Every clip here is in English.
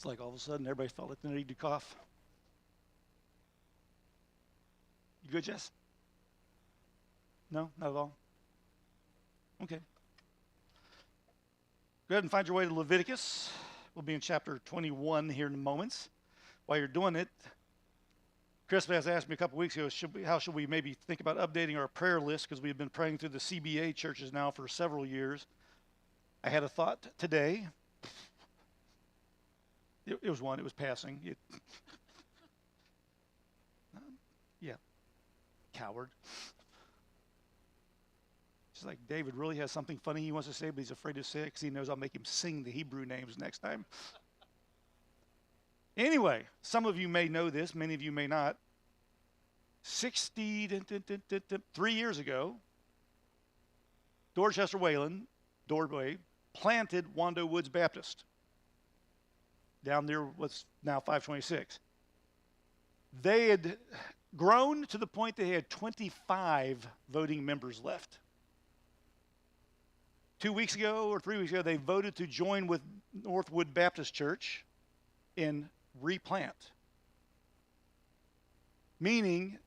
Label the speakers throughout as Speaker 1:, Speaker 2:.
Speaker 1: It's like all of a sudden everybody felt like they needed to cough. You good, Jess? No, not at all. Okay. Go ahead and find your way to Leviticus. We'll be in chapter 21 here in moments. While you're doing it, Chris has asked me a couple weeks ago, how should we maybe think about updating our prayer list, because we've been praying through the CBA churches now for several years. I had a thought today. It was one. It was passing. Yeah, coward. It's like David really has something funny he wants to say, but he's afraid to say it because he knows I'll make him sing the Hebrew names next time. Anyway, some of you may know this, many of you may not. 3 years ago, Dorchester Wayland, Doorway, planted Wando Woods Baptist down near what's now 526. They had grown to the point they had 25 voting members left. 2 weeks ago or 3 weeks ago, they voted to join with Northwood Baptist Church in replant. Meaning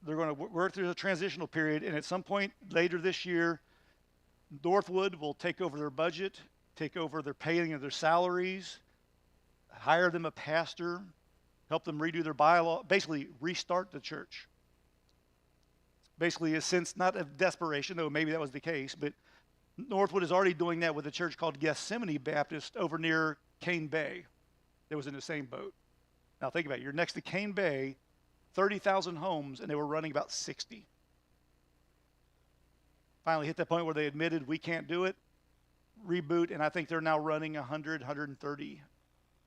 Speaker 1: they're going to work through the transitional period, and at some point later this year, Northwood will take over their budget, take over their paying of their salaries, hire them a pastor, help them redo their bylaw, basically restart the church. Basically, a sense, not of desperation, though maybe that was the case, but Northwood is already doing that with a church called Gethsemane Baptist over near Cane Bay that was in the same boat. Now think about it. You're next to Cane Bay, 30,000 homes, and they were running about 60. Finally hit that point where they admitted we can't do it, reboot, and I think they're now running 100, 130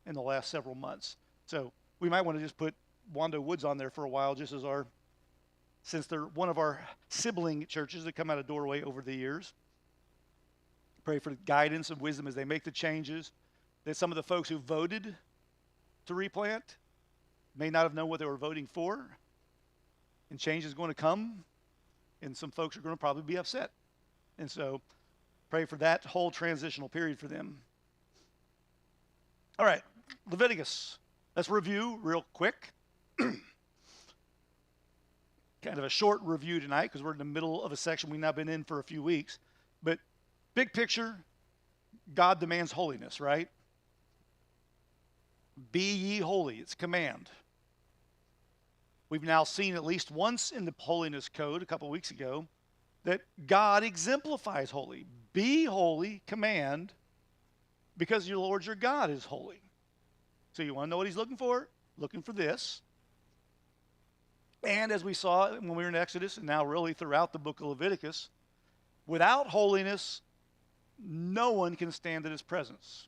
Speaker 1: in the last several months. So we might want to just put Wando Woods on there for a while, just as since they're one of our sibling churches that come out of Doorway over the years. Pray for guidance and wisdom as they make the changes. That some of the folks who voted to replant may not have known what they were voting for, and change is going to come, and some folks are going to probably be upset. And so pray for that whole transitional period for them. All right, Leviticus. Let's review real quick. Kind of a short review tonight because we're in the middle of a section we've now been in for a few weeks. But big picture, God demands holiness, right? Be ye holy, it's command. We've now seen at least once in the holiness code a couple weeks ago that God exemplifies holy. Be holy, command, because your Lord your God is holy. So you want to know what he's looking for? Looking for this. And as we saw when we were in Exodus, and now really throughout the book of Leviticus, without holiness, no one can stand in his presence.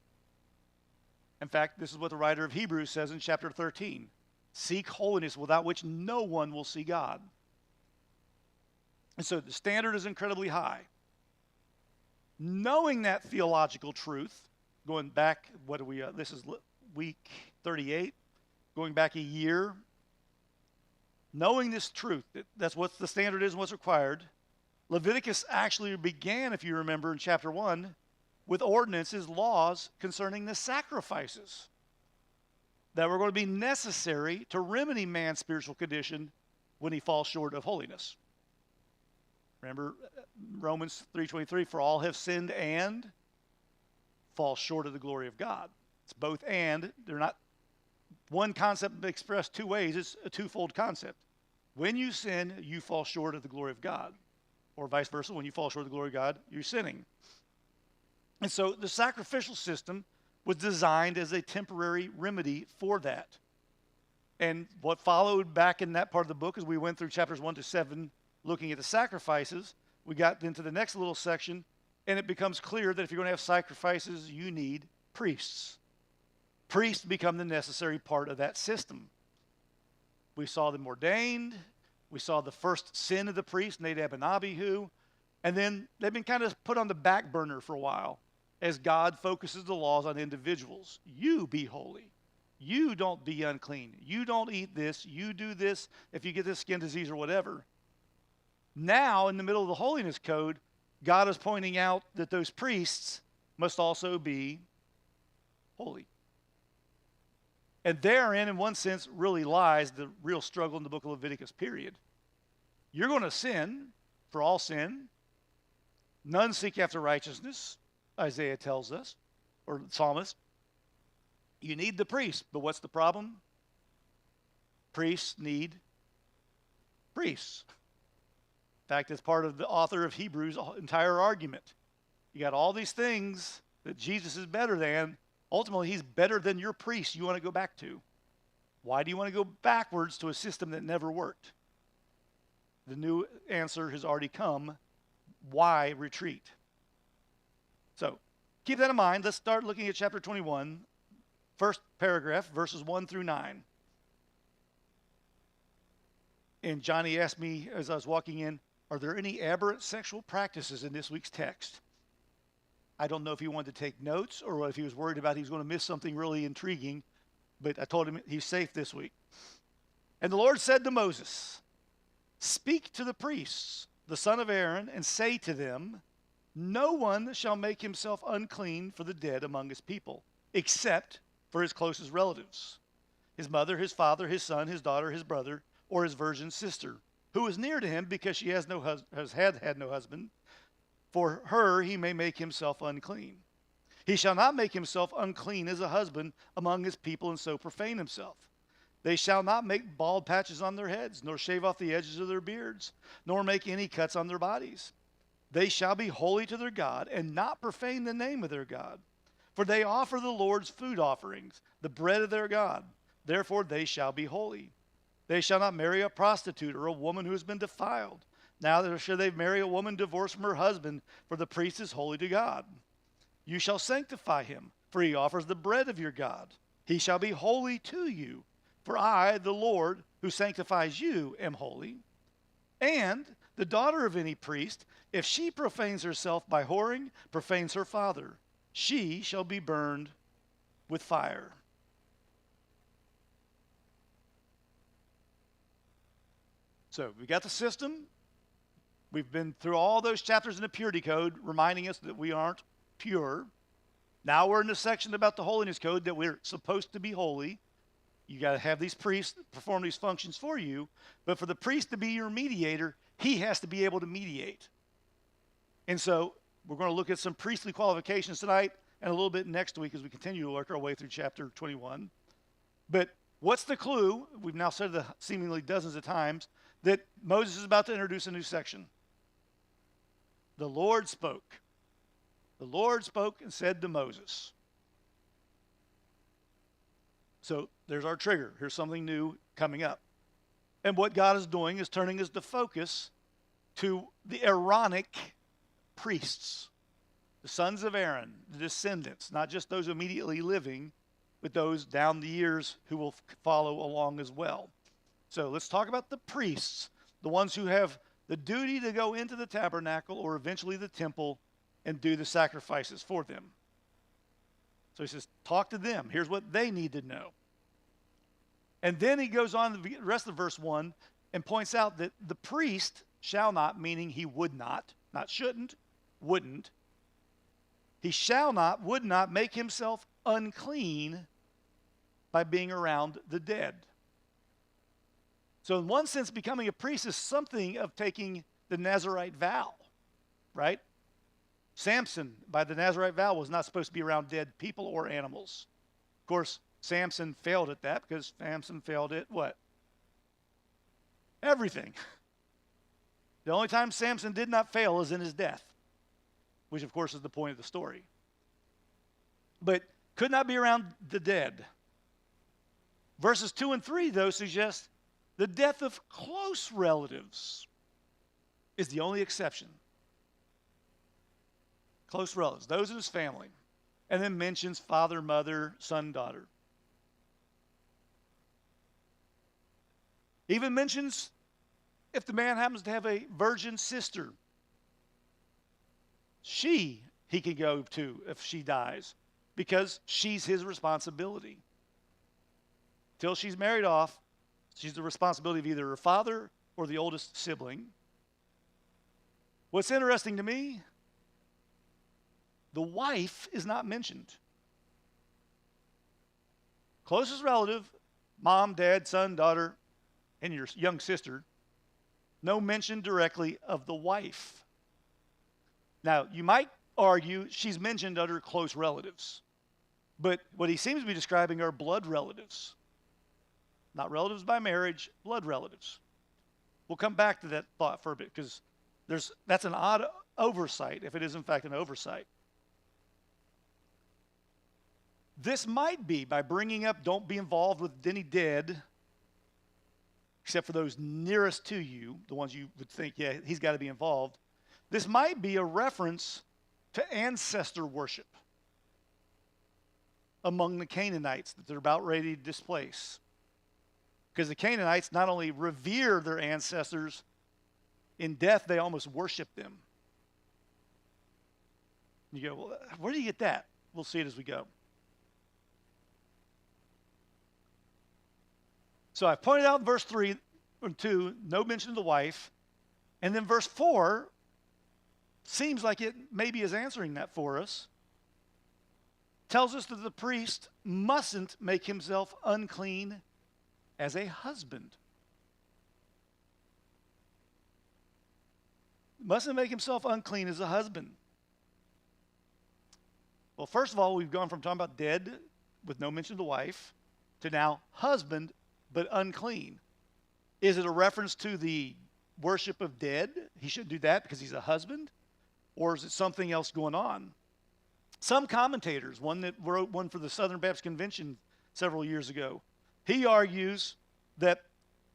Speaker 1: In fact, this is what the writer of Hebrews says in chapter 13. Seek holiness, without which no one will see God. And so the standard is incredibly high. Knowing that theological truth, going back, this is week 38, going back a year, knowing this truth, that's what the standard is and what's required, Leviticus actually began, if you remember, in chapter 1, with ordinances, laws concerning the sacrifices that were going to be necessary to remedy man's spiritual condition when he falls short of holiness. Remember Romans 3:23, for all have sinned and fall short of the glory of God. It's both and. They're not one concept expressed two ways. It's a twofold concept. When you sin, you fall short of the glory of God. Or vice versa, when you fall short of the glory of God, you're sinning. And so the sacrificial system was designed as a temporary remedy for that. And what followed back in that part of the book as we went through chapters 1 to 7, looking at the sacrifices, we got into the next little section, and it becomes clear that if you're going to have sacrifices, you need priests. Priests become the necessary part of that system. We saw them ordained. We saw the first sin of the priests, Nadab and Abihu. And then they've been kind of put on the back burner for a while as God focuses the laws on individuals. You be holy. You don't be unclean. You don't eat this. You do this if you get this skin disease or whatever. Now, in the middle of the holiness code, God is pointing out that those priests must also be holy. And therein, in one sense, really lies the real struggle in the book of Leviticus, period. You're going to sin, for all sin. None seek after righteousness, Isaiah tells us, or the psalmist. You need the priest, but what's the problem? Priests need priests. In fact, it's part of the author of Hebrews' entire argument. You got all these things that Jesus is better than. Ultimately, he's better than your priest you want to go back to. Why do you want to go backwards to a system that never worked? The new answer has already come. Why retreat? So keep that in mind. Let's start looking at chapter 21, first paragraph, verses 1 through 9. And Johnny asked me as I was walking in, are there any aberrant sexual practices in this week's text? I don't know if he wanted to take notes or if he was worried about he was going to miss something really intriguing, but I told him he's safe this week. And the Lord said to Moses, speak to the priests, the son of Aaron, and say to them, no one shall make himself unclean for the dead among his people, except for his closest relatives, his mother, his father, his son, his daughter, his brother, or his virgin sister, who is near to him because she has had no husband. For her he may make himself unclean. He shall not make himself unclean as a husband among his people and so profane himself. They shall not make bald patches on their heads, nor shave off the edges of their beards, nor make any cuts on their bodies. They shall be holy to their God and not profane the name of their God. For they offer the Lord's food offerings, the bread of their God. Therefore they shall be holy. They shall not marry a prostitute or a woman who has been defiled. Neither shall they marry a woman divorced from her husband, for the priest is holy to God. You shall sanctify him, for he offers the bread of your God. He shall be holy to you, for I, the Lord, who sanctifies you, am holy. And the daughter of any priest, if she profanes herself by whoring, profanes her father. She shall be burned with fire. So we got the system. We've been through all those chapters in the purity code, reminding us that we aren't pure. Now we're in the section about the holiness code, that we're supposed to be holy. You got to have these priests perform these functions for you. But for the priest to be your mediator, he has to be able to mediate. And so we're going to look at some priestly qualifications tonight and a little bit next week as we continue to work our way through chapter 21. But what's the clue? We've now said it seemingly dozens of times that Moses is about to introduce a new section. The Lord spoke. The Lord spoke and said to Moses. So there's our trigger. Here's something new coming up. And what God is doing is turning us the focus to the Aaronic priests, the sons of Aaron, the descendants, not just those immediately living, but those down the years who will follow along as well. So let's talk about the priests, the ones who have the duty to go into the tabernacle or eventually the temple and do the sacrifices for them. So he says, talk to them. Here's what they need to know. And then he goes on the rest of verse 1 and points out that the priest shall not, meaning he would not shouldn't, wouldn't. He shall not, would not make himself unclean by being around the dead. So in one sense, becoming a priest is something of taking the Nazirite vow, right? Samson, by the Nazirite vow, was not supposed to be around dead people or animals. Of course, Samson failed at that because Samson failed at what? Everything. The only time Samson did not fail is in his death, which of course is the point of the story. But could not be around the dead. Verses 2 and 3, though, suggest the death of close relatives is the only exception. Close relatives, those in his family. And then mentions father, mother, son, daughter. Even mentions if the man happens to have a virgin sister, he can go to if she dies, because she's his responsibility. Till she's married off, she's the responsibility of either her father or the oldest sibling. What's interesting to me, the wife is not mentioned. closest relative, mom, dad, son, daughter, and your young sister. No mention directly of the wife. Now, you might argue she's mentioned under close relatives. But what he seems to be describing are blood relatives. Not relatives by marriage, blood relatives. We'll come back to that thought for a bit because that's an odd oversight, if it is in fact an oversight. This might be by bringing up don't be involved with any dead, except for those nearest to you, the ones you would think, yeah, he's got to be involved. This might be a reference to ancestor worship among the Canaanites that they're about ready to displace. Because the Canaanites not only revere their ancestors, in death they almost worship them. You go, well, where do you get that? We'll see it as we go. So I pointed out in verse 3 and 2, no mention of the wife. And then verse 4 seems like it maybe is answering that for us. Tells us that the priest mustn't make himself unclean as a husband. Mustn't make himself unclean as a husband. Well, first of all, we've gone from talking about dead with no mention of the wife to now husband but unclean. Is it a reference to the worship of dead? He shouldn't do that because he's a husband? Or is it something else going on? Some commentators, one that wrote one for the Southern Baptist Convention several years ago, he argues that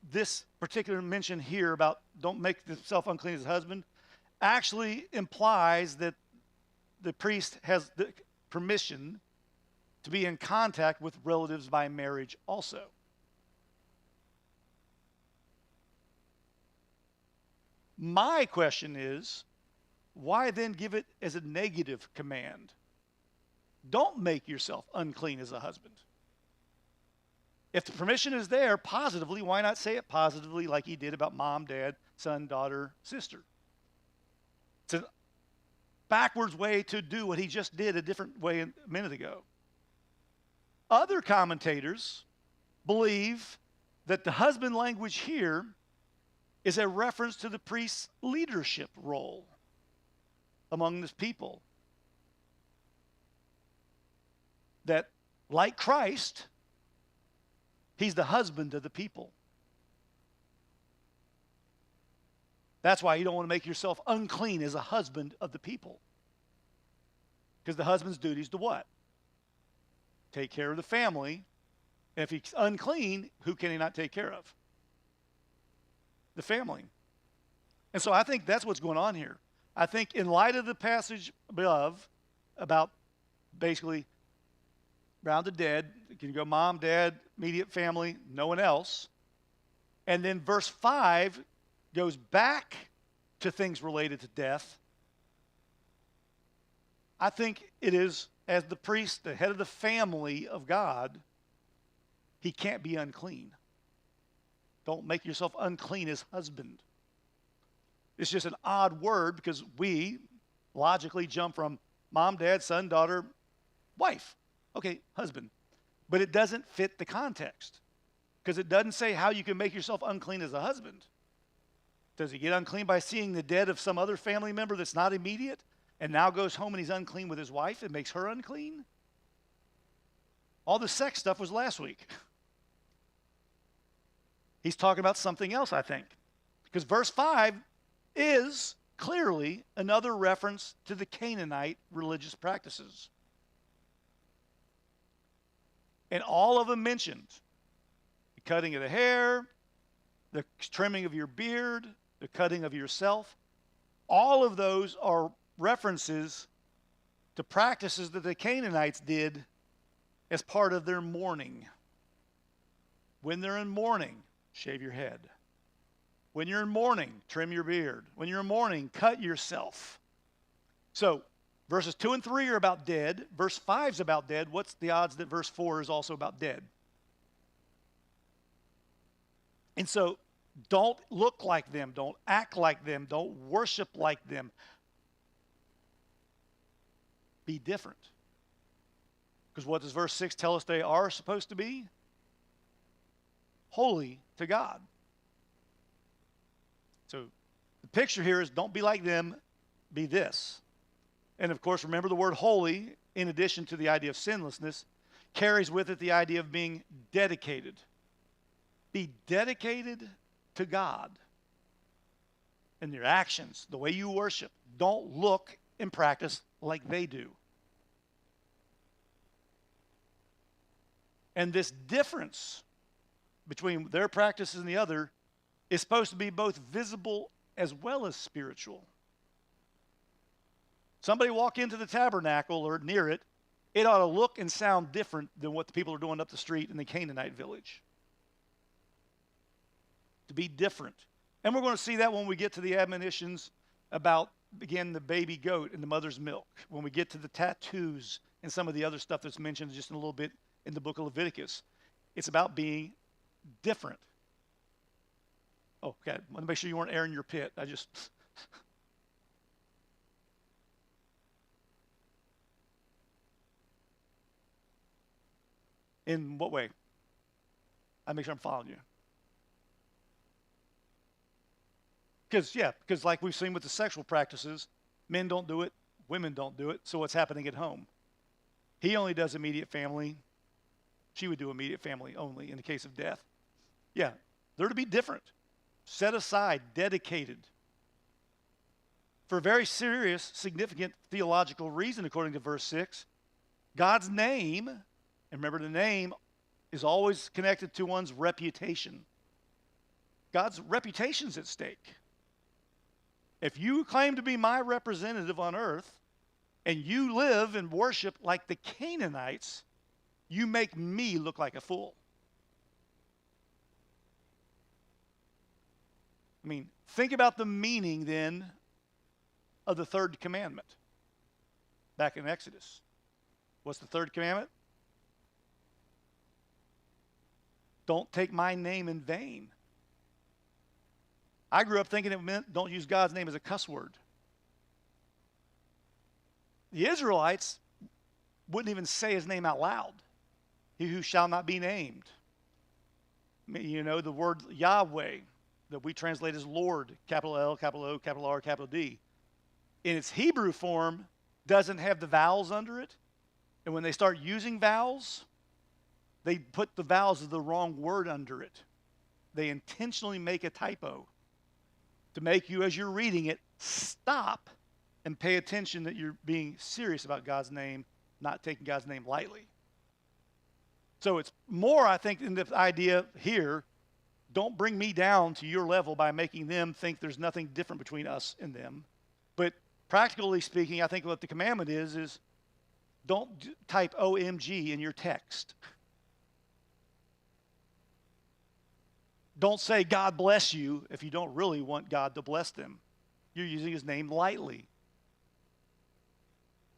Speaker 1: this particular mention here about don't make himself unclean as a husband actually implies that the priest has the permission to be in contact with relatives by marriage also. My question is, why then give it as a negative command? Don't make yourself unclean as a husband. If the permission is there positively, why not say it positively like he did about mom, dad, son, daughter, sister? It's a backwards way to do what he just did a different way a minute ago. Other commentators believe that the husband language here is a reference to the priest's leadership role among this people. That, like Christ, he's the husband of the people. That's why you don't want to make yourself unclean as a husband of the people. Because the husband's duty is to what? Take care of the family. And if he's unclean, who can he not take care of? The family. And so I think that's what's going on here. I think in light of the passage above about basically around the dead, you can go mom, dad, immediate family, no one else. And then verse 5 goes back to things related to death. I think it is, as the priest, the head of the family of God, he can't be unclean. Don't make yourself unclean as husband. It's just an odd word because we logically jump from mom, dad, son, daughter, wife. Okay, husband. But it doesn't fit the context because it doesn't say how you can make yourself unclean as a husband. Does he get unclean by seeing the dead of some other family member that's not immediate and now goes home and he's unclean with his wife and makes her unclean? All the sex stuff was last week. He's talking about something else, I think. Because verse 5 is clearly another reference to the Canaanite religious practices. And all of them mentioned the cutting of the hair, the trimming of your beard, the cutting of yourself. All of those are references to practices that the Canaanites did as part of their mourning. When they're in mourning, shave your head. When you're in mourning, trim your beard. When you're in mourning, cut yourself. So, verses 2 and 3 are about dead. Verse 5 is about dead. What's the odds that verse 4 is also about dead? And so, don't look like them. Don't act like them. Don't worship like them. Be different. Because what does verse 6 tell us they are supposed to be? Holy to God. So the picture here is don't be like them, be this. And of course, remember the word holy, in addition to the idea of sinlessness, carries with it the idea of being dedicated. Be dedicated to God. And your actions, the way you worship, don't look and practice like they do. And this difference between their practices and the other is supposed to be both visible as well as spiritual. Somebody walk into the tabernacle or near it, it ought to look and sound different than what the people are doing up the street in the Canaanite village. To be different. And we're going to see that when we get to the admonitions about, again, the baby goat and the mother's milk. When we get to the tattoos and some of the other stuff that's mentioned just in a little bit in the book of Leviticus. It's about being different. Oh, okay. I want to make sure you weren't airing your pit. In what way? I make sure I'm following you. Because like we've seen with the sexual practices, men don't do it, women don't do it, so what's happening at home? He only does immediate family. She would do immediate family only in the case of death. Yeah, they're to be different, set aside, dedicated. For a very serious, significant theological reason, according to verse 6, God's name, and remember the name is always connected to one's reputation. God's reputation's at stake. If you claim to be my representative on earth, and you live and worship like the Canaanites, you make me look like a fool. I mean, think about the meaning then of the third commandment back in Exodus. What's the third commandment? Don't take my name in vain. I grew up thinking it meant don't use God's name as a cuss word. The Israelites wouldn't even say his name out loud. He who shall not be named. You know, the word Yahweh that we translate as Lord, capital L, capital O, capital R, capital D, in its Hebrew form doesn't have the vowels under it. And when they start using vowels, they put the vowels of the wrong word under it. They intentionally make a typo to make you, as you're reading it, stop and pay attention that you're being serious about God's name, not taking God's name lightly. So it's more, I think, in the idea here, don't bring me down to your level by making them think there's nothing different between us and them. But practically speaking, I think what the commandment is don't type OMG in your text. Don't say God bless you if you don't really want God to bless them. You're using his name lightly.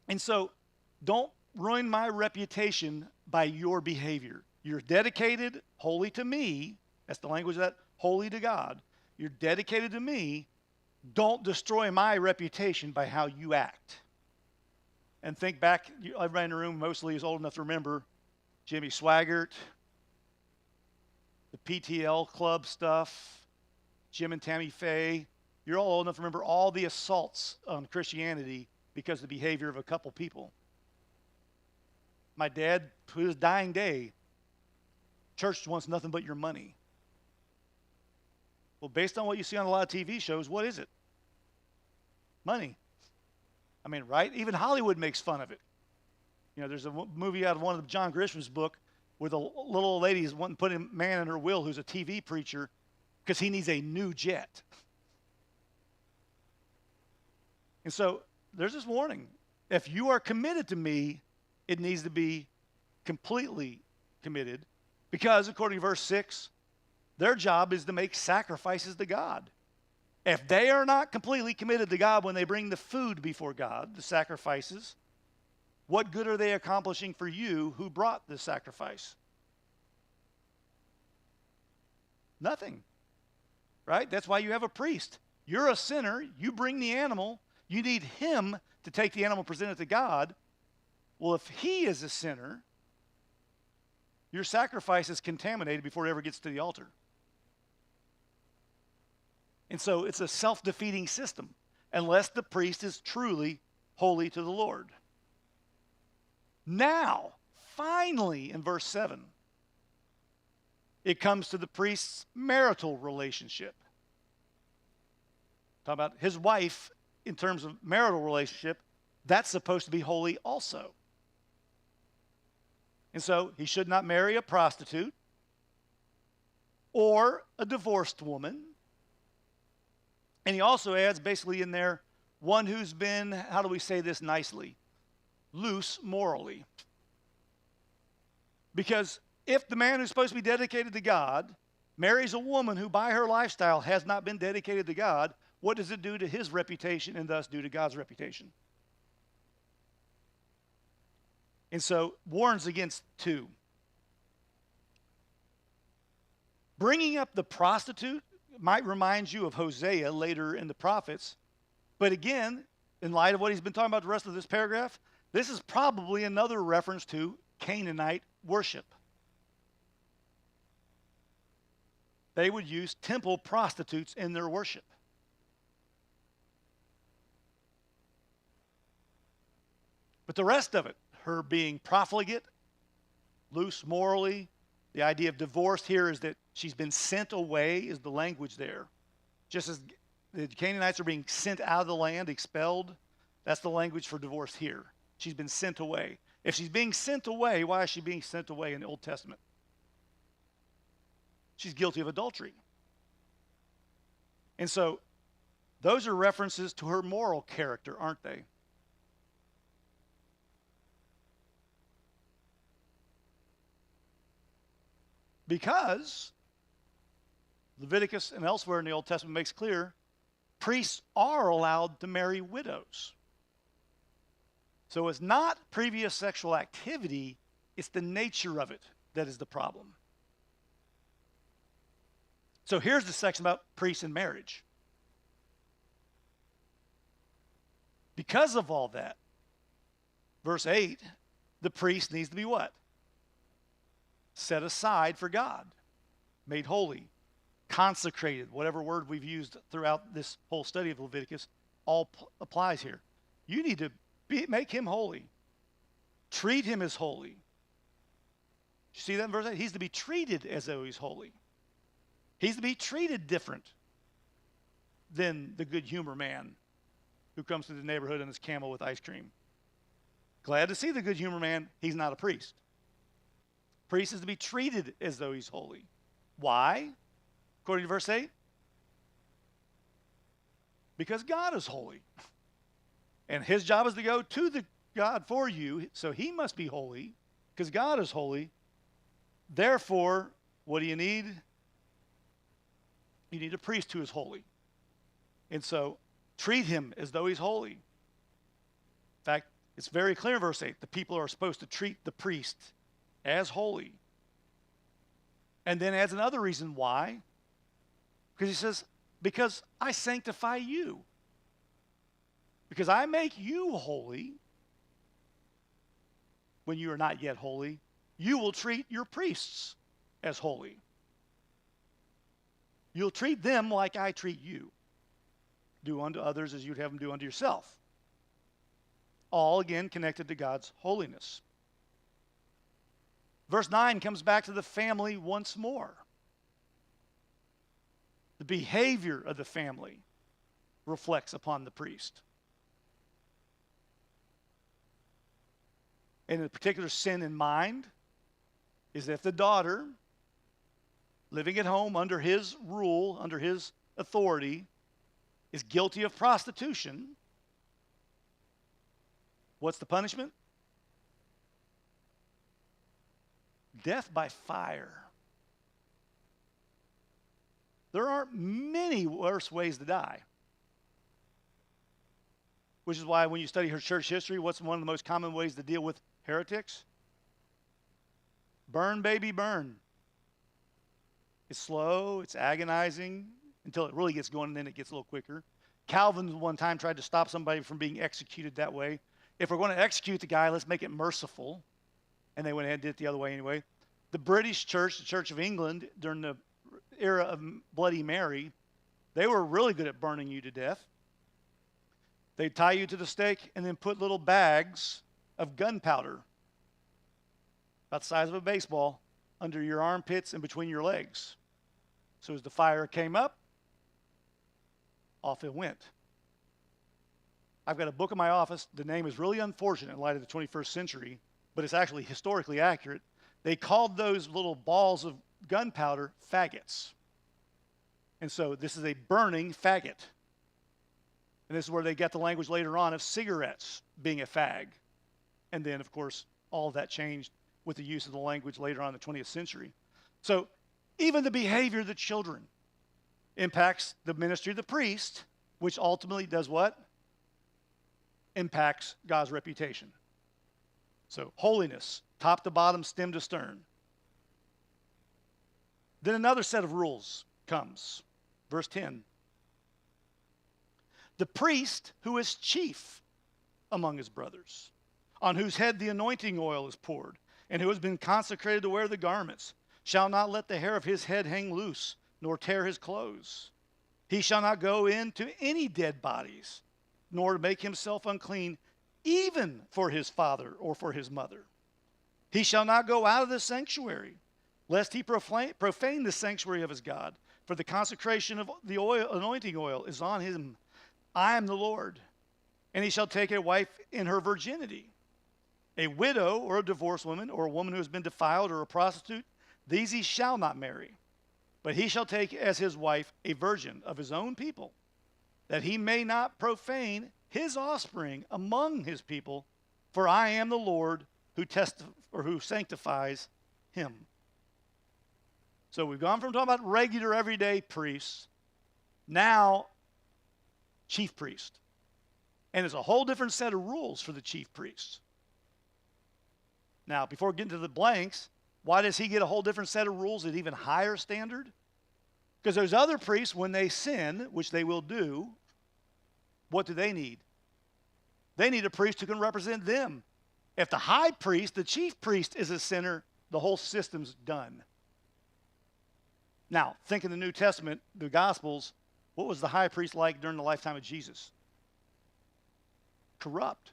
Speaker 1: And so don't ruin my reputation by your behavior. You're dedicated, holy to me. That's the language of that, holy to God. You're dedicated to me. Don't destroy my reputation by how you act. And think back, everybody in the room mostly is old enough to remember Jimmy Swaggart, the PTL club stuff, Jim and Tammy Faye. You're all old enough to remember all the assaults on Christianity because of the behavior of a couple people. My dad, to his dying day, church wants nothing but your money. Well, based on what you see on a lot of TV shows, what is it? Money. I mean, right? Even Hollywood makes fun of it. You know, there's a movie out of one of John Grisham's book where the little old lady is wanting to put a man in her will who's a TV preacher because he needs a new jet. And so there's this warning. If you are committed to me, it needs to be completely committed because, according to verse 6, their job is to make sacrifices to God. If they are not completely committed to God when they bring the food before God, the sacrifices, what good are they accomplishing for you who brought the sacrifice? Nothing. Right? That's why you have a priest. You're a sinner. You bring the animal. You need him to take the animal, present it to God. Well, if he is a sinner, your sacrifice is contaminated before it ever gets to the altar. And so it's a self-defeating system unless the priest is truly holy to the Lord. Now, finally, in verse 7, it comes to the priest's marital relationship. Talk about his wife in terms of marital relationship. That's supposed to be holy also. And so he should not marry a prostitute or a divorced woman. And he also adds basically in there, one who's been, how do we say this nicely? Loose morally. Because if the man who's supposed to be dedicated to God marries a woman who by her lifestyle has not been dedicated to God, what does it do to his reputation and thus do to God's reputation? And so warns against two. Bringing up the prostitute might remind you of Hosea later in the prophets. But again, in light of what he's been talking about the rest of this paragraph, this is probably another reference to Canaanite worship. They would use temple prostitutes in their worship. But the rest of it, her being profligate, loose morally, the idea of divorce here is that she's been sent away is the language there. Just as the Canaanites are being sent out of the land, expelled, that's the language for divorce here. She's been sent away. If she's being sent away, why is she being sent away in the Old Testament? She's guilty of adultery. And so those are references to her moral character, aren't they? Because Leviticus and elsewhere in the Old Testament makes clear, priests are allowed to marry widows. So it's not previous sexual activity, it's the nature of it that is the problem. So here's the section about priests and marriage. Because of all that, verse 8, the priest needs to be what? Set aside for God, made holy, consecrated, whatever word we've used throughout this whole study of Leviticus, all applies here. You need to make him holy. Treat him as holy. You see that in verse 8? He's to be treated as though he's holy. He's to be treated different than the good humor man who comes to the neighborhood on his camel with ice cream. Glad to see the good humor man. He's not a priest. Priest is to be treated as though he's holy. Why? According to verse 8? Because God is holy. And his job is to go to the God for you, so he must be holy because God is holy. Therefore, what do you need? You need a priest who is holy. And so treat him as though he's holy. In fact, it's very clear in verse 8. The people are supposed to treat the priest as holy. And then adds another reason why. Because he says, because I sanctify you. Because I make you holy when you are not yet holy. You will treat your priests as holy. You'll treat them like I treat you. Do unto others as you'd have them do unto yourself. All, again, connected to God's holiness. Verse 9 comes back to the family once more. The behavior of the family reflects upon the priest. And the particular sin in mind is if the daughter, living at home under his rule, under his authority, is guilty of prostitution, what's the punishment? Death by fire. There aren't many worse ways to die. Which is why when you study her church history, what's one of the most common ways to deal with heretics? Burn, baby, burn. It's slow, it's agonizing, until it really gets going, and then it gets a little quicker. Calvin one time tried to stop somebody from being executed that way. If we're going to execute the guy, let's make it merciful. And they went ahead and did it the other way anyway. The British church, the Church of England, during the era of Bloody Mary, they were really good at burning you to death. They'd tie you to the stake and then put little bags of gunpowder, about the size of a baseball, under your armpits and between your legs. So as the fire came up, off it went. I've got a book in my office. The name is really unfortunate in light of the 21st century, but it's actually historically accurate. They called those little balls of gunpowder faggots. And so this is a burning faggot. And this is where they get the language later on of cigarettes being a fag. And then, of course, all of that changed with the use of the language later on in the 20th century. So even the behavior of the children impacts the ministry of the priest, which ultimately does what? Impacts God's reputation. So holiness, top to bottom, stem to stern. Then another set of rules comes. Verse 10. The priest who is chief among his brothers, on whose head the anointing oil is poured, and who has been consecrated to wear the garments, shall not let the hair of his head hang loose, nor tear his clothes. He shall not go into any dead bodies, nor make himself unclean, even for his father or for his mother. He shall not go out of the sanctuary, lest he profane the sanctuary of his God. For the consecration of the anointing oil is on him. I am the Lord. And he shall take a wife in her virginity. A widow or a divorced woman or a woman who has been defiled or a prostitute, these he shall not marry. But he shall take as his wife a virgin of his own people, that he may not profane his offspring among his people, for I am the Lord who sanctifies him. So we've gone from talking about regular everyday priests, now chief priest. And there's a whole different set of rules for the chief priests. Now, before getting to the blanks, why does he get a whole different set of rules at even higher standard? Because those other priests, when they sin, which they will do, what do they need? They need a priest who can represent them. If the high priest, the chief priest, is a sinner, the whole system's done. Now, think in the New Testament, the Gospels, what was the high priest like during the lifetime of Jesus? Corrupt.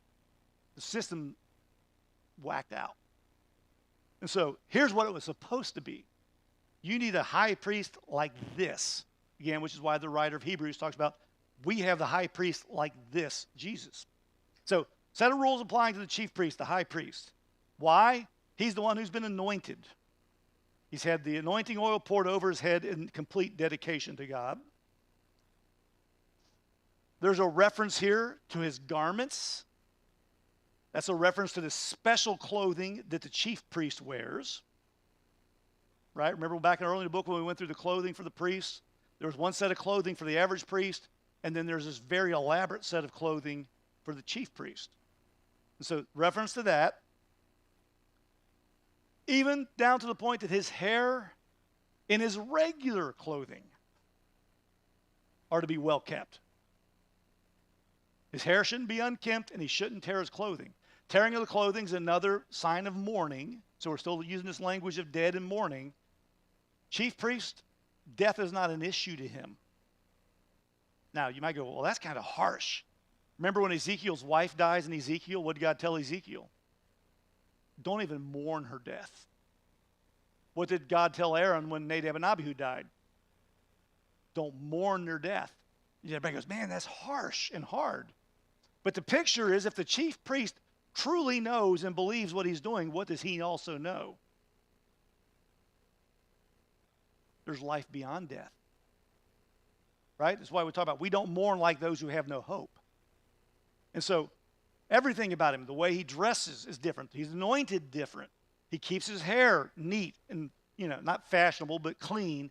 Speaker 1: The system whacked out. And so here's what it was supposed to be. You need a high priest like this. Again, which is why the writer of Hebrews talks about, we have the high priest like this, Jesus. So, set of rules applying to the chief priest, the high priest. Why? He's the one who's been anointed. He's had the anointing oil poured over his head in complete dedication to God. There's a reference here to his garments. That's a reference to the special clothing that the chief priest wears. Right? Remember back early in the book when we went through the clothing for the priests? There was one set of clothing for the average priest, and then there's this very elaborate set of clothing for the chief priest. And so, reference to that, even down to the point that his hair in his regular clothing are to be well kept. His hair shouldn't be unkempt, and he shouldn't tear his clothing. Tearing of the clothing is another sign of mourning, so we're still using this language of dead and mourning. Chief priest, death is not an issue to him. Now, you might go, well, that's kind of harsh. Remember when Ezekiel's wife dies in Ezekiel? What did God tell Ezekiel? Don't even mourn her death. What did God tell Aaron when Nadab and Abihu died? Don't mourn their death. And everybody goes, man, that's harsh and hard. But the picture is if the chief priest truly knows and believes what he's doing, what does he also know? There's life beyond death. Right? That's why we talk about we don't mourn like those who have no hope. And so everything about him, the way he dresses is different. He's anointed different. He keeps his hair neat and, not fashionable, but clean.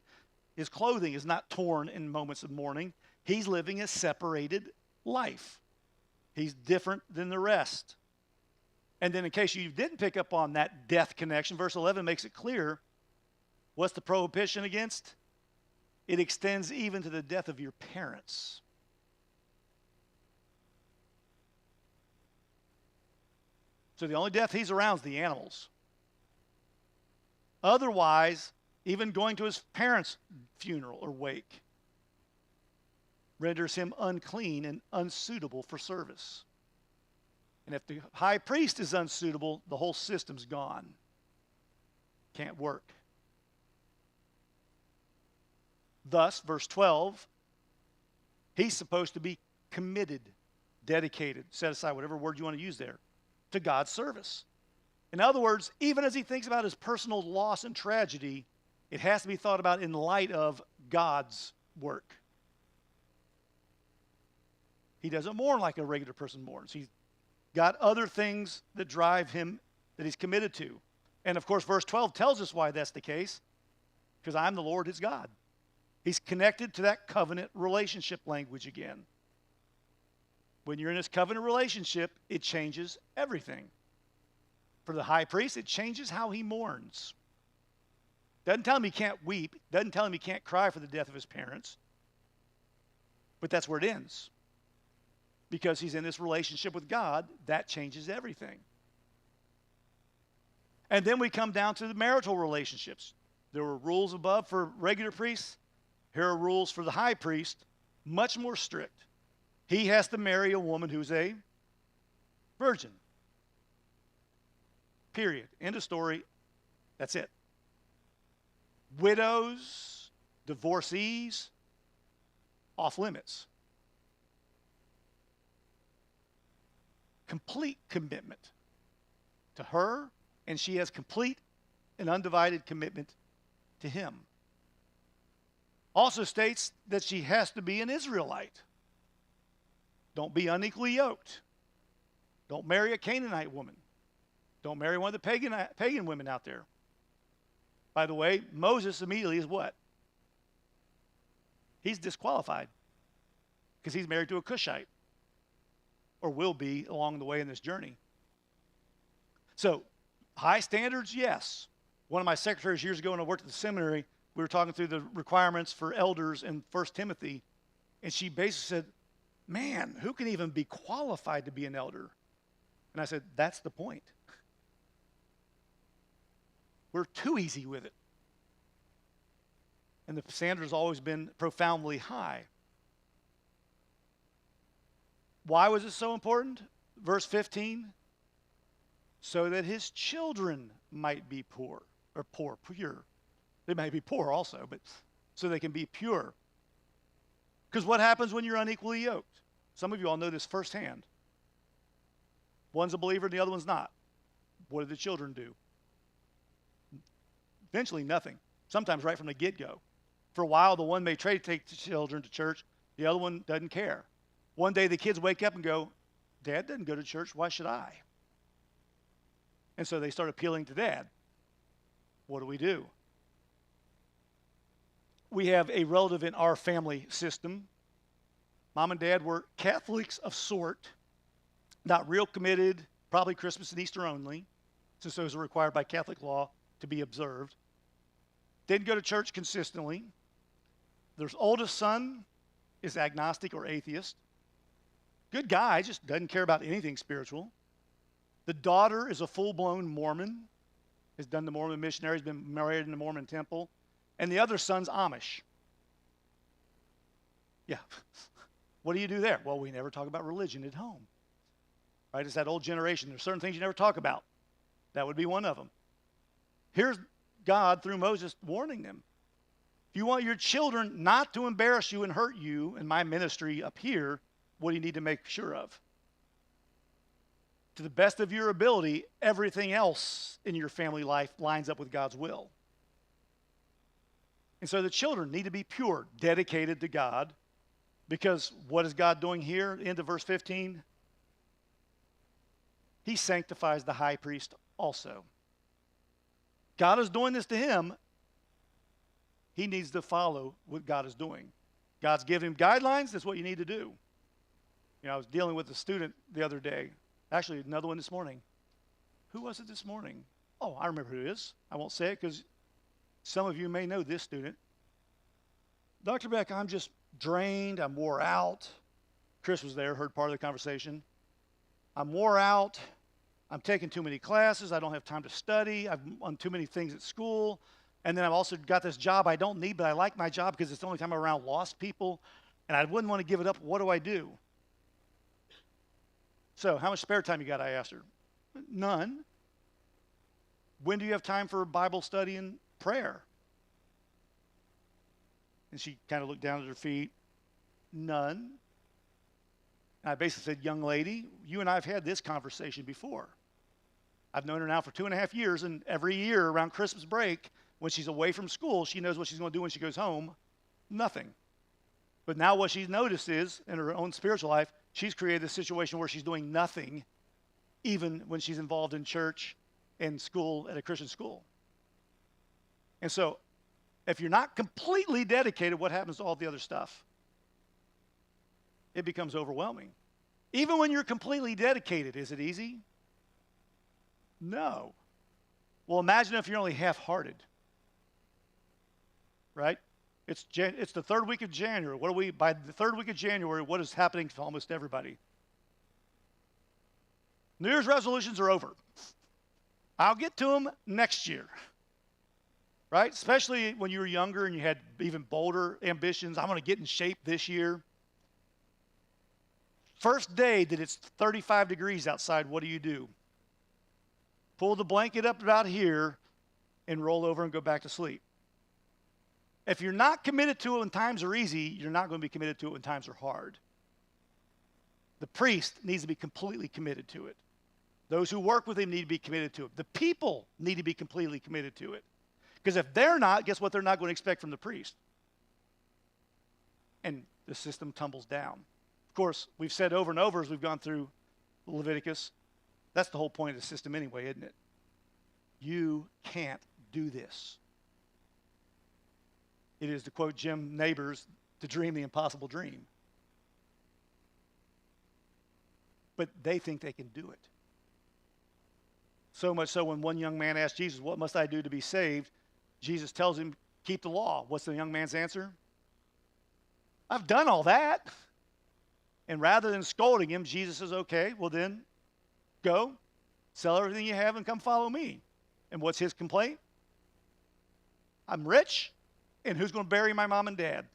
Speaker 1: His clothing is not torn in moments of mourning. He's living a separated life. He's different than the rest. And then in case you didn't pick up on that death connection, verse 11 makes it clear. What's the prohibition against? It extends even to the death of your parents. So the only death he's around is the animals. Otherwise, even going to his parents' funeral or wake renders him unclean and unsuitable for service. And if the high priest is unsuitable, the whole system's gone. Can't work. Thus, verse 12, he's supposed to be committed, dedicated, set aside, whatever word you want to use there, to God's service. In other words, even as he thinks about his personal loss and tragedy, it has to be thought about in light of God's work. He doesn't mourn like a regular person mourns. He's got other things that drive him that he's committed to. And of course, verse 12 tells us why that's the case, because I'm the Lord his God. He's connected to that covenant relationship language again. When you're in this covenant relationship, it changes everything. For the high priest, it changes how he mourns. Doesn't tell him he can't weep. Doesn't tell him he can't cry for the death of his parents. But that's where it ends. Because he's in this relationship with God, that changes everything. And then we come down to the marital relationships. There were rules above for regular priests. Here are rules for the high priest, much more strict. He has to marry a woman who's a virgin. Period. End of story. That's it. Widows, divorcees, off limits. Complete commitment to her, and she has complete and undivided commitment to him. Also states that she has to be an Israelite. Don't be unequally yoked. Don't marry a Canaanite woman. Don't marry one of the pagan women out there. By the way, Moses immediately is what? He's disqualified because he's married to a Cushite, or will be along the way in this journey. So, high standards, yes. One of my secretaries years ago when I worked at the seminary, we were talking through the requirements for elders in 1 Timothy, and she basically said, man, who can even be qualified to be an elder? And I said, that's the point. We're too easy with it. And the standard has always been profoundly high. Why was it so important? Verse 15, so that his children might be pure. They may be poor also, but so they can be pure. Because what happens when you're unequally yoked? Some of you all know this firsthand. One's a believer and the other one's not. What do the children do? Eventually nothing. Sometimes right from the get-go. For a while, the one may take the children to church. The other one doesn't care. One day the kids wake up and go, Dad doesn't go to church. Why should I? And so they start appealing to Dad. What do we do? We have a relative in our family system. Mom and Dad were Catholics of sort, not real committed, probably Christmas and Easter only, since those are required by Catholic law to be observed. Didn't go to church consistently. Their oldest son is agnostic or atheist. Good guy, just doesn't care about anything spiritual. The daughter is a full-blown Mormon, has done the Mormon missionary, has been married in the Mormon temple. And the other son's Amish. Yeah. What do you do there? Well, we never talk about religion at home. Right? It's that old generation. There's certain things you never talk about. That would be one of them. Here's God, through Moses, warning them. If you want your children not to embarrass you and hurt you in my ministry up here, what do you need to make sure of? To the best of your ability, everything else in your family life lines up with God's will. And so the children need to be pure, dedicated to God, because what is God doing here? Into verse 15, he sanctifies the high priest also. God is doing this to him. He needs to follow what God is doing. God's giving him guidelines. That's what you need to do. You know, I was dealing with a student the other day. Actually, another one this morning. Who was it this morning? Oh, I remember who it is. I won't say it because some of you may know this student. Dr. Beck, I'm just drained. I'm wore out. Chris was there, heard part of the conversation. I'm wore out. I'm taking too many classes. I don't have time to study. I've on too many things at school. And then I've also got this job I don't need, but I like my job because it's the only time I'm around lost people. And I wouldn't want to give it up. What do I do? So how much spare time you got, I asked her. None. When do you have time for Bible study and prayer? And she kind of looked down at her feet. None. And I basically said, young lady, you and I have had this conversation before. I've known her now for 2.5 years, and every year around Christmas break, when she's away from school, she knows what she's going to do when she goes home. Nothing. But now what she's noticed is, in her own spiritual life, she's created a situation where she's doing nothing, even when she's involved in church and school at a Christian school. And so, if you're not completely dedicated, what happens to all the other stuff? It becomes overwhelming. Even when you're completely dedicated, is it easy? No. Well, imagine if you're only half-hearted. Right? It's the third week of January. By the third week of January, what is happening to almost everybody? New Year's resolutions are over. I'll get to them next year. Right? Especially when you were younger and you had even bolder ambitions. I'm going to get in shape this year. First day that it's 35 degrees outside, what do? Pull the blanket up about here and roll over and go back to sleep. If you're not committed to it when times are easy, you're not going to be committed to it when times are hard. The priest needs to be completely committed to it. Those who work with him need to be committed to it. The people need to be completely committed to it. Because if they're not, guess what they're not going to expect from the priest? And the system tumbles down. Of course, we've said over and over as we've gone through Leviticus, that's the whole point of the system anyway, isn't it? You can't do this. It is, to quote Jim Neighbors, to dream the impossible dream. But they think they can do it. So much so when one young man asked Jesus, what must I do to be saved? Jesus tells him, keep the law. What's the young man's answer? I've done all that. And rather than scolding him, Jesus says, okay, well then, go, sell everything you have and come follow me. And what's his complaint? I'm rich, and who's going to bury my mom and dad?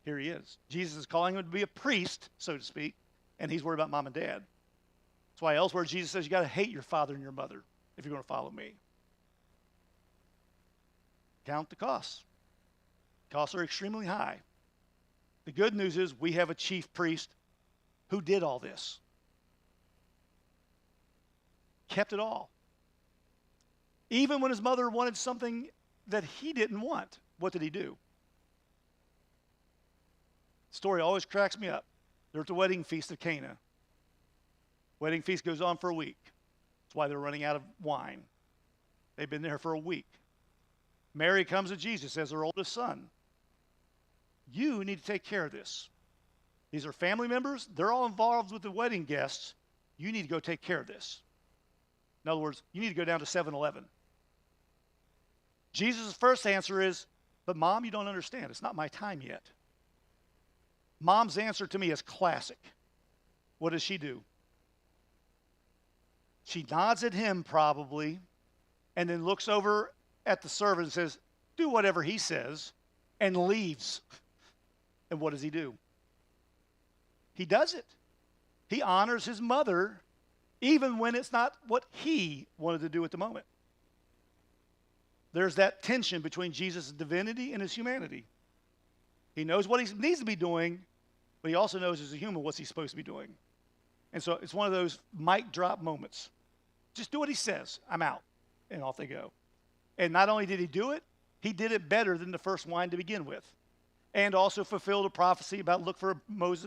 Speaker 1: Here he is. Jesus is calling him to be a priest, so to speak, and he's worried about mom and dad. That's why elsewhere Jesus says you got to hate your father and your mother if you're going to follow me. Count the costs. Costs are extremely high. The good news is we have a chief priest who did all this. Kept it all. Even when his mother wanted something that he didn't want, what did he do? The story always cracks me up. They're at the wedding feast of Cana. Wedding feast goes on for a week. That's why they're running out of wine. They've been there for a week. Mary comes to Jesus as her oldest son. You need to take care of this. These are family members. They're all involved with the wedding guests. You need to go take care of this. In other words, you need to go down to 7-Eleven. Jesus' first answer is, but Mom, you don't understand. It's not my time yet. Mom's answer to me is classic. What does she do? She nods at him probably, and then looks over at the servant and says, do whatever he says, and leaves. And what does he do? He does it. He honors his mother even when it's not what he wanted to do at the moment. There's that tension between Jesus' divinity and his humanity. He knows what he needs to be doing, but he also knows as a human what's he supposed to be doing. And so it's one of those mic drop moments. Just do what he says. I'm out. And off they go. And not only did he do it, he did it better than the first wine to begin with. And also fulfilled a prophecy about look for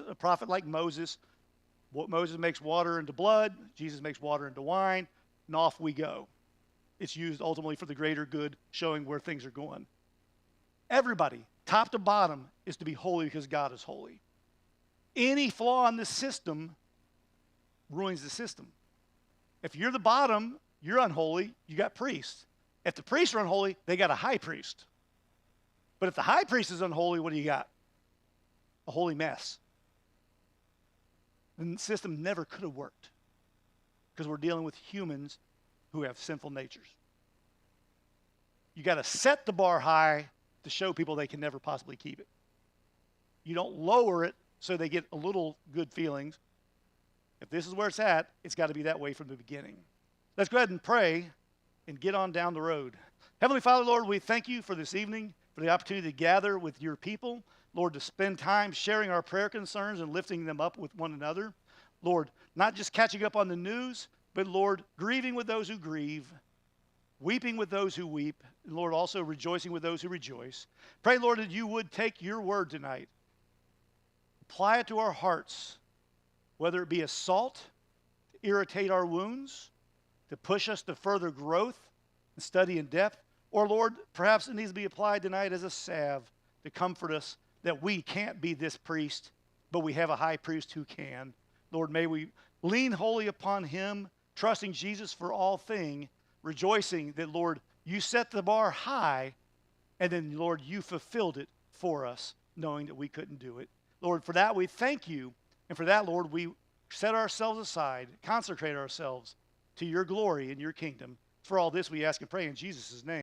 Speaker 1: a prophet like Moses. Moses makes water into blood. Jesus makes water into wine. And off we go. It's used ultimately for the greater good, showing where things are going. Everybody, top to bottom, is to be holy because God is holy. Any flaw in this system ruins the system. If you're the bottom, you're unholy, you got priests. If the priests are unholy, they got a high priest. But if the high priest is unholy, what do you got? A holy mess. The system never could have worked. because we're dealing with humans who have sinful natures. You got to set the bar high to show people they can never possibly keep it. You don't lower it so they get a little good feelings. If this is where it's at, it's got to be that way from the beginning. Let's go ahead and pray and get on down the road. Heavenly Father, Lord, we thank you for this evening, for the opportunity to gather with your people. Lord, to spend time sharing our prayer concerns and lifting them up with one another. Lord, not just catching up on the news, but Lord, grieving with those who grieve, weeping with those who weep, and Lord, also rejoicing with those who rejoice. Pray, Lord, that you would take your word tonight, apply it to our hearts, whether it be as salt to irritate our wounds, to push us to further growth and study in depth, or Lord, perhaps it needs to be applied tonight as a salve to comfort us that we can't be this priest, but we have a high priest who can. Lord, may we lean wholly upon him, trusting Jesus for all things, rejoicing that, Lord, you set the bar high, and then, Lord, you fulfilled it for us, knowing that we couldn't do it. Lord, for that we thank you, and for that, Lord, we set ourselves aside, consecrate ourselves to your glory and your kingdom. For all this we ask and pray in Jesus' name.